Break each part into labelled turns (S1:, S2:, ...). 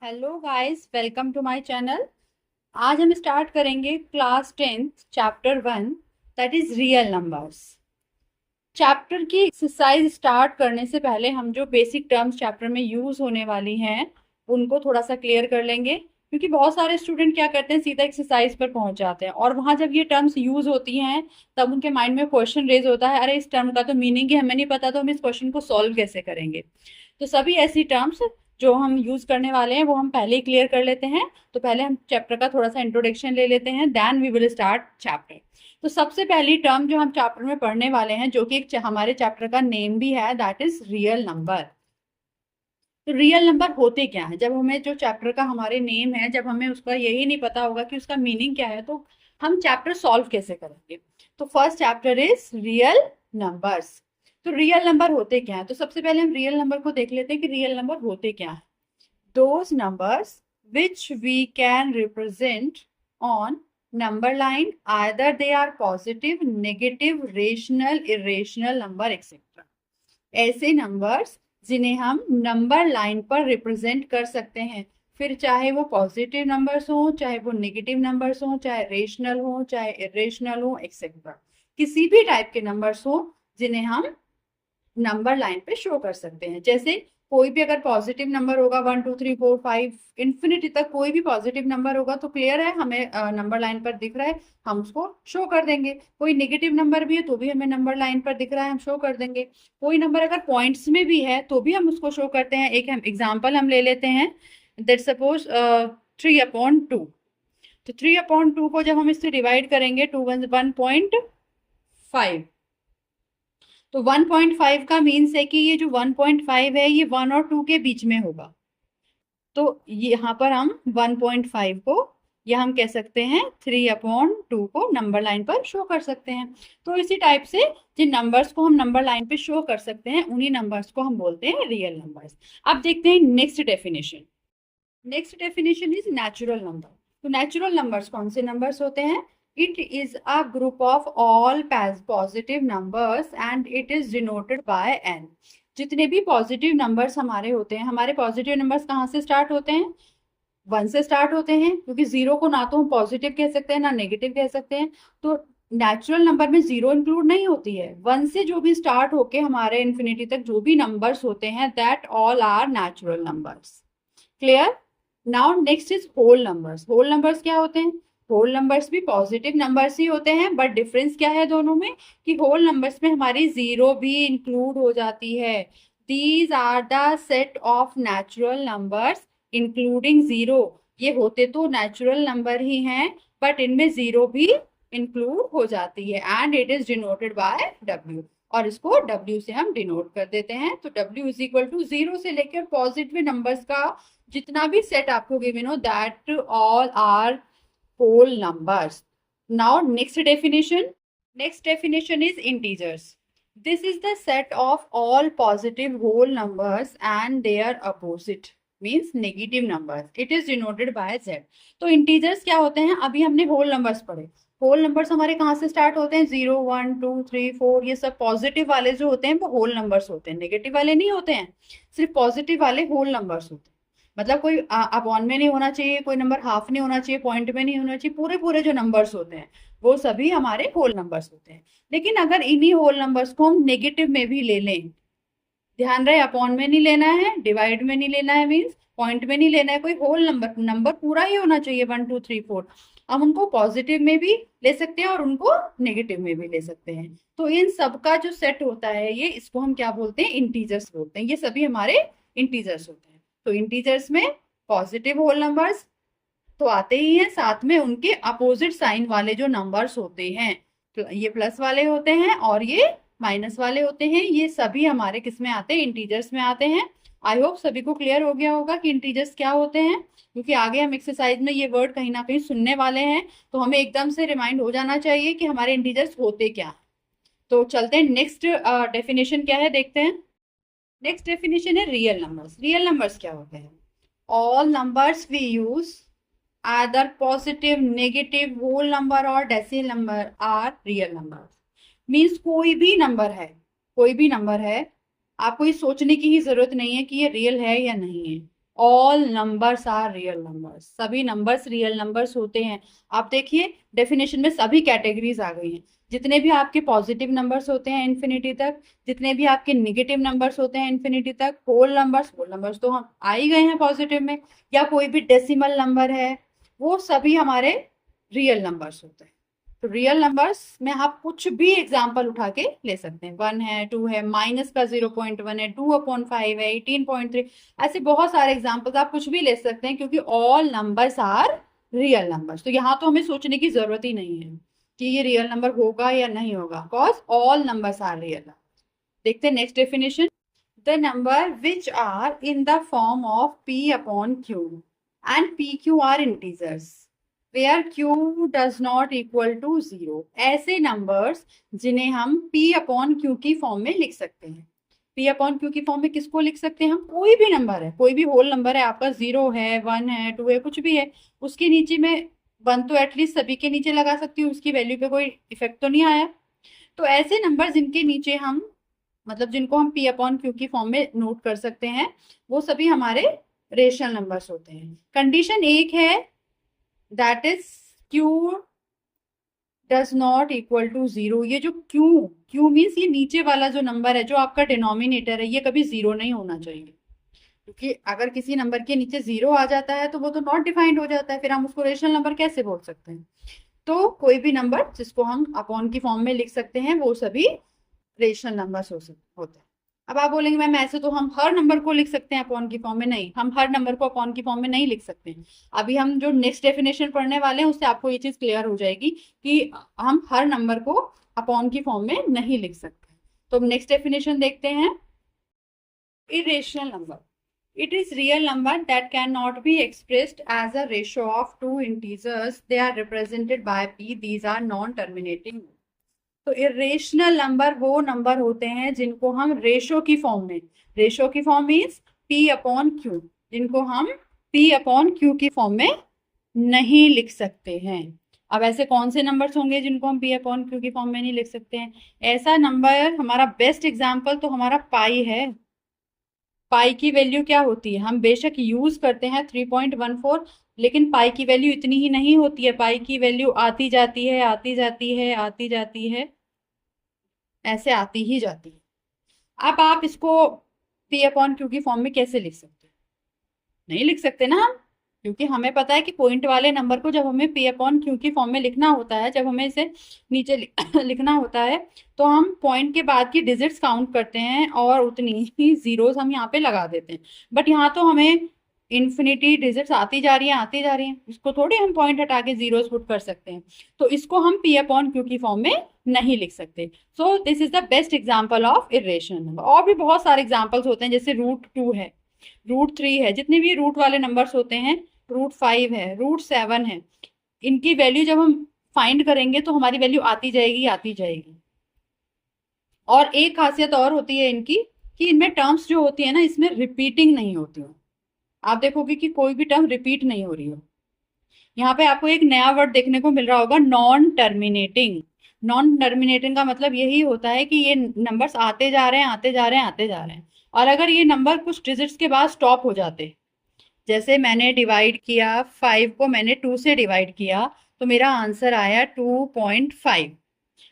S1: Hello guys, welcome to my channel. आज हम start करेंगे class 10th chapter 1, that is real numbers. Chapter की exercise start करने से पहले हम जो बेसिक टर्म्स चैप्टर में यूज होने वाली हैं उनको थोड़ा सा क्लियर कर लेंगे, क्योंकि बहुत सारे स्टूडेंट क्या करते हैं, सीधा एक्सरसाइज पर पहुंच जाते हैं और वहां जब ये टर्म्स यूज होती हैं तब उनके माइंड में क्वेश्चन रेज होता है, अरे इस टर्म का तो मीनिंग ही हमें नहीं पता, तो हम इस क्वेश्चन को सॉल्व कैसे करेंगे। तो सभी ऐसी टर्म्स जो हम यूज करने वाले हैं वो हम पहले ही क्लियर कर लेते हैं। तो पहले हम चैप्टर का थोड़ा सा इंट्रोडक्शन ले लेते हैं, then we will start chapter. तो सबसे पहली टर्म जो हम चैप्टर में पढ़ने वाले हैं, जो कि एक हमारे चैप्टर का नेम भी है, दैट इज रियल नंबर। तो रियल नंबर होते क्या है, जब हमें जो चैप्टर का हमारे नेम है, जब हमें उसका यही नहीं पता होगा कि उसका मीनिंग क्या है, तो हम चैप्टर सॉल्व कैसे करेंगे। तो first chapter is real numbers. तो रियल नंबर होते क्या है, तो सबसे पहले हम रियल नंबर को देख लेते हैं कि रियल नंबर होते क्या है। those numbers which we can represent on number line, either they are positive, negative, rational, irrational number etc. ऐसे नंबर्स जिन्हें हम नंबर लाइन पर रिप्रेजेंट कर सकते हैं, फिर चाहे वो पॉजिटिव नंबर्स हो, चाहे वो नेगेटिव नंबर्स हो, चाहे रेशनल हो, चाहे इरेशनल हो एक्सेट्रा, किसी भी टाइप के नंबर्स हो जिन्हें हम नंबर लाइन पे शो कर सकते हैं। जैसे कोई भी अगर पॉजिटिव नंबर होगा, 1 2 3 4 5 इंफिनिटी तक कोई भी पॉजिटिव नंबर होगा तो क्लियर है, हमें नंबर लाइन पर दिख रहा है, हम उसको शो कर देंगे। कोई नेगेटिव नंबर भी है तो भी हमें नंबर लाइन पर दिख रहा है, हम शो कर देंगे। कोई नंबर अगर पॉइंट्स में भी है तो भी हम उसको शो करते हैं। एक हम एग्जाम्पल हम ले लेते हैं, दैट सपोज 3/2। तो 3/2 को जब हम इससे डिवाइड करेंगे, 1.5, तो 1.5 का मीन्स है कि ये जो 1.5 है ये 1 और 2 के बीच में होगा। तो यहाँ पर हम 1.5 को, या हम कह सकते हैं 3/2 को नंबर लाइन पर शो कर सकते हैं। तो इसी टाइप से जिन नंबर्स को हम नंबर लाइन पे शो कर सकते हैं उन्हीं नंबर्स को हम बोलते हैं रियल नंबर्स। अब देखते हैं next definition. Next definition is natural number. तो नेचुरल नंबर्स कौन से नंबर्स होते हैं? It is a group of all positive numbers and it is denoted by N. जितने भी पॉजिटिव नंबर्स हमारे होते हैं, हमारे पॉजिटिव नंबर्स कहाँ से स्टार्ट होते हैं? 1 से स्टार्ट होते हैं, क्योंकि 0 को ना तो हम पॉजिटिव कह सकते हैं ना नेगेटिव कह सकते हैं। तो नेचुरल नंबर में 0 इंक्लूड नहीं होती है। 1 से जो भी स्टार्ट होके हमारे इन्फिनिटी तक जो भी नंबर्स होते हैं, that all are natural numbers. Clear? Now next is whole numbers. Whole numbers क्या होते हैं? होल नंबर्स भी पॉजिटिव नंबर्स ही होते हैं, बट डिफरेंस क्या है दोनों में, कि होल नंबर्स में हमारी 0 भी इंक्लूड हो जाती है। These are the set of natural numbers including 0। ये होते तो नेचुरल नंबर ही हैं, बट इनमें 0 भी इंक्लूड हो जाती है, and it is denoted bye W। और इसको W से हम डिनोट कर देते हैं। तो W इज इक्वल टू 0 से लेकर पॉजिटिव नंबर्स का जितना भी सेट आपको गिवन हो, that all are whole numbers. Now next definition. Next definition is integers. This is the set of all positive whole numbers and their opposite means negative numbers. It is denoted by Z। तो integers क्या होते हैं? अभी हमने whole numbers पढ़े। Whole numbers हमारे कहाँ से स्टार्ट होते हैं? 0 1 2 3 4, ये सब पॉजिटिव वाले जो होते हैं वो होल नंबर्स होते हैं, नेगेटिव वाले नहीं होते हैं। सिर्फ पॉजिटिव वाले होल नंबर्स होते हैं। मतलब कोई अपॉन में नहीं होना चाहिए, कोई नंबर हाफ नहीं होना चाहिए, पॉइंट में नहीं होना चाहिए, पूरे पूरे जो नंबर्स होते हैं वो सभी हमारे होल नंबर्स होते हैं। लेकिन अगर इन्हीं होल नंबर्स को हम नेगेटिव में भी ले लें, ध्यान रहे अपॉन में नहीं लेना है, डिवाइड में नहीं लेना है, मीन्स पॉइंट में नहीं लेना है, कोई होल नंबर, नंबर पूरा ही होना चाहिए 1 2 3 4। हम उनको पॉजिटिव में भी ले सकते हैं और उनको नेगेटिव में भी ले सकते हैं। तो इन सब का जो सेट होता है ये, इसको हम क्या बोलते हैं? इंटीजर्स बोलते हैं। ये सभी हमारे इंटीजर्स होते हैं। तो इंटीजर्स में पॉजिटिव होल नंबर्स तो आते ही हैं, साथ में उनके अपोजिट साइन वाले जो नंबर्स होते हैं, तो ये प्लस वाले होते हैं और ये माइनस वाले होते हैं, ये सभी हमारे किस में आते हैं? इंटीजर्स में आते हैं। आई होप सभी को क्लियर हो गया होगा कि इंटीजर्स क्या होते हैं, क्योंकि आगे हम एक्सरसाइज में ये वर्ड कहीं ना कहीं सुनने वाले हैं, तो हमें एकदम से रिमाइंड हो जाना चाहिए कि हमारे इंटीजर्स होते क्या हैं। तो चलते हैं नेक्स्ट डेफिनेशन क्या है, देखते हैं। नेक्स्ट डेफिनेशन है रियल नंबर्स। रियल नंबर्स क्या होते हैं? All numbers we use either positive, negative, whole number or decimal number are real numbers। Means कोई भी नंबर है, कोई भी नंबर है, आपको ये सोचने की ही जरूरत नहीं है कि ये रियल है या नहीं है। All numbers are real numbers, सभी नंबर्स रियल नंबर्स होते हैं। आप देखिए डेफिनेशन में सभी कैटेगरीज आ गई हैं। जितने भी आपके पॉजिटिव नंबर्स होते हैं इन्फिनिटी तक, जितने भी आपके निगेटिव नंबर्स होते हैं इन्फिनिटी तक, होल नंबर्स तो हम आ ही गए हैं पॉजिटिव में, या कोई भी डेसिमल नंबर है, वो सभी हमारे रियल नंबर्स होते हैं। तो रियल नंबर्स में आप कुछ भी एग्जाम्पल उठा के ले सकते हैं। 1 है, 2 है, माइनस का 0.1 है, 2/5 है, 18.3, ऐसे बहुत सारे एग्जाम्पल्स आप कुछ भी ले सकते हैं, क्योंकि all numbers are real numbers. तो यहाँ तो हमें सोचने की जरूरत ही नहीं है कि ये रियल नंबर होगा या नहीं होगा, because all numbers are real. देखते हैं next definition. The number which are in the form of p/q and pq are integers where q does not equal to 0, ऐसे नंबर्स जिन्हें हम p/q की फॉर्म में लिख सकते हैं। p/q की फॉर्म में किसको लिख सकते हैं हम? कोई भी नंबर है, कोई भी होल नंबर है आपका, 0 है, 1 है, 2 है, कुछ भी है, उसके नीचे में 1 तो एटलीस्ट सभी के नीचे लगा सकती हूँ, उसकी वैल्यू पे कोई इफेक्ट तो नहीं आया। तो ऐसे नंबर जिनके नीचे हम, मतलब जिनको हम p/q की फॉर्म में नोट कर सकते हैं, वो सभी हमारे रेशनल नंबर्स होते हैं। कंडीशन एक है, that is q does not equal to 0। ये जो q मीन्स ये नीचे वाला जो नंबर है, जो आपका डिनोमिनेटर है, ये कभी 0 नहीं होना चाहिए, क्योंकि अगर किसी नंबर के नीचे 0 आ जाता है तो वो तो नॉट डिफाइंड हो जाता है, फिर हम उसको रेशनल नंबर कैसे बोल सकते हैं? तो कोई भी नंबर जिसको हम अपॉन की फॉर्म में लिख सकते हैं, वो सभी रेशनल नंबर्स होते हैं। अब आप बोलेंगे मैम ऐसे तो हम हर नंबर को लिख सकते हैं अपॉन की फॉर्म में। नहीं, हम हर नंबर को अपॉन की फॉर्म में नहीं लिख सकते हैं। अभी हम जो नेक्स्ट डेफिनेशन पढ़ने वाले हैं उससे आपको ये चीज क्लियर हो जाएगी कि हम हर नंबर को अपॉन की फॉर्म में नहीं लिख सकते। तो नेक्स्ट डेफिनेशन देखते हैं। Irrational number, it is real number that cannot be expressed as a ratio of two integers. They are represented by p. These are non-terminating. तो इरेशनल नंबर वो नंबर होते हैं जिनको हम रेशो की फॉर्म में, रेशो की फॉर्म मीन्स p/q, जिनको हम p/q की फॉर्म में नहीं लिख सकते हैं। अब ऐसे कौन से नंबर्स होंगे जिनको हम p/q की फॉर्म में नहीं लिख सकते हैं? ऐसा नंबर, हमारा बेस्ट एग्जाम्पल तो हमारा पाई है। पाई की वैल्यू क्या होती है? हम बेशक यूज करते हैं 3.14, लेकिन पाई की वैल्यू इतनी ही नहीं होती है। पाई की वैल्यू आती जाती है, आती जाती है, आती जाती है, ऐसे आती ही जाती है। अब आप इसको p/q की फॉर्म में कैसे लिख सकते हैं? नहीं लिख सकते ना हम, क्योंकि हमें पता है कि पॉइंट वाले नंबर को जब हमें p/q की फॉर्म में लिखना होता है, जब हमें इसे नीचे लिखना होता है, तो हम पॉइंट के बाद की डिजिट्स काउंट करते हैं और उतनी ही जीरोस हम यहाँ पे लगा देते हैं। बट यहाँ तो हमें इन्फिनिटी डिजिट्स आती जा रही हैं, आती जा रही हैं, इसको थोड़ी हम पॉइंट हटा के जीरोस पुट कर सकते हैं। तो इसको हम p/q की फॉर्म में नहीं लिख सकते। So this is the best example of irrational number. और भी बहुत सारे एग्जाम्पल्स होते हैं, जैसे √2 है, √3 है, जितने भी रूट वाले नंबर्स होते हैं, √5 है, √7 है, इनकी वैल्यू जब हम फाइंड करेंगे तो हमारी वैल्यू आती जाएगी, आती जाएगी। और एक खासियत और होती है इनकी, कि इनमें टर्म्स जो होती है ना, इसमें रिपीटिंग नहीं होती हो। आप देखोगे कि कोई भी टर्म रिपीट नहीं हो रही हो। यहाँ पे आपको एक नया वर्ड देखने को मिल रहा होगा, नॉन टर्मिनेटिंग। नॉन टर्मिनेटिंग का मतलब यही होता है कि ये नंबर्स आते जा रहे हैं, आते जा रहे हैं, आते जा रहे हैं, और अगर ये नंबर कुछ डिजिट्स के बाद स्टॉप हो जाते, जैसे मैंने डिवाइड किया 5 को, मैंने 2 से डिवाइड किया, तो मेरा आंसर आया 2.5।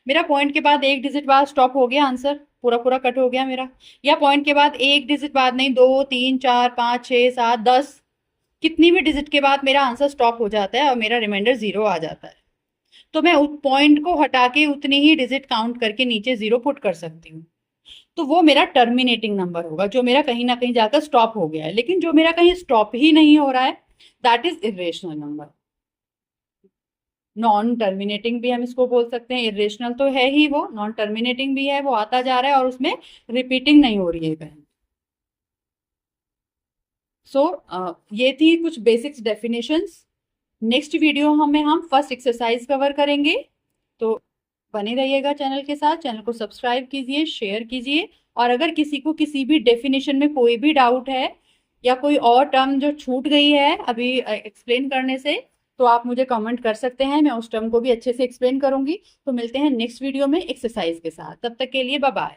S1: मेरा पॉइंट के बाद एक डिजिट बाद स्टॉप हो गया, आंसर पूरा पूरा कट हो गया मेरा। या पॉइंट के बाद एक डिजिट बाद नहीं, 2, 3, 4, 5, 6, 7, 10, कितनी भी डिजिट के बाद मेरा आंसर स्टॉप हो जाता है और मेरा रिमाइंडर 0 आ जाता है। तो मैं उस पॉइंट को हटा के उतनी ही डिजिट काउंट करके नीचे 0 पुट कर सकती हूँ। तो वो मेरा टर्मिनेटिंग नंबर होगा, जो मेरा कहीं ना कहीं जाकर स्टॉप हो गया है। लेकिन जो मेरा कहीं स्टॉप ही नहीं हो रहा है, that is irrational number. Non terminating भी हम इसको बोल सकते हैं। इरेशनल तो है ही वो, नॉन टर्मिनेटिंग भी है, वो आता जा रहा है और उसमें रिपीटिंग नहीं हो रही है कहीं। सो ये थी कुछ बेसिक्स डेफिनेशंस। नेक्स्ट वीडियो में हम फर्स्ट एक्सरसाइज कवर करेंगे। तो बने रहिएगा चैनल के साथ, चैनल को सब्सक्राइब कीजिए, शेयर कीजिए, और अगर किसी को किसी भी डेफिनेशन में कोई भी डाउट है या कोई और टर्म जो छूट गई है अभी एक्सप्लेन करने से, तो आप मुझे कमेंट कर सकते हैं, मैं उस टर्म को भी अच्छे से एक्सप्लेन करूंगी। तो मिलते हैं नेक्स्ट वीडियो में एक्सरसाइज के साथ, तब तक के लिए बाय बाय।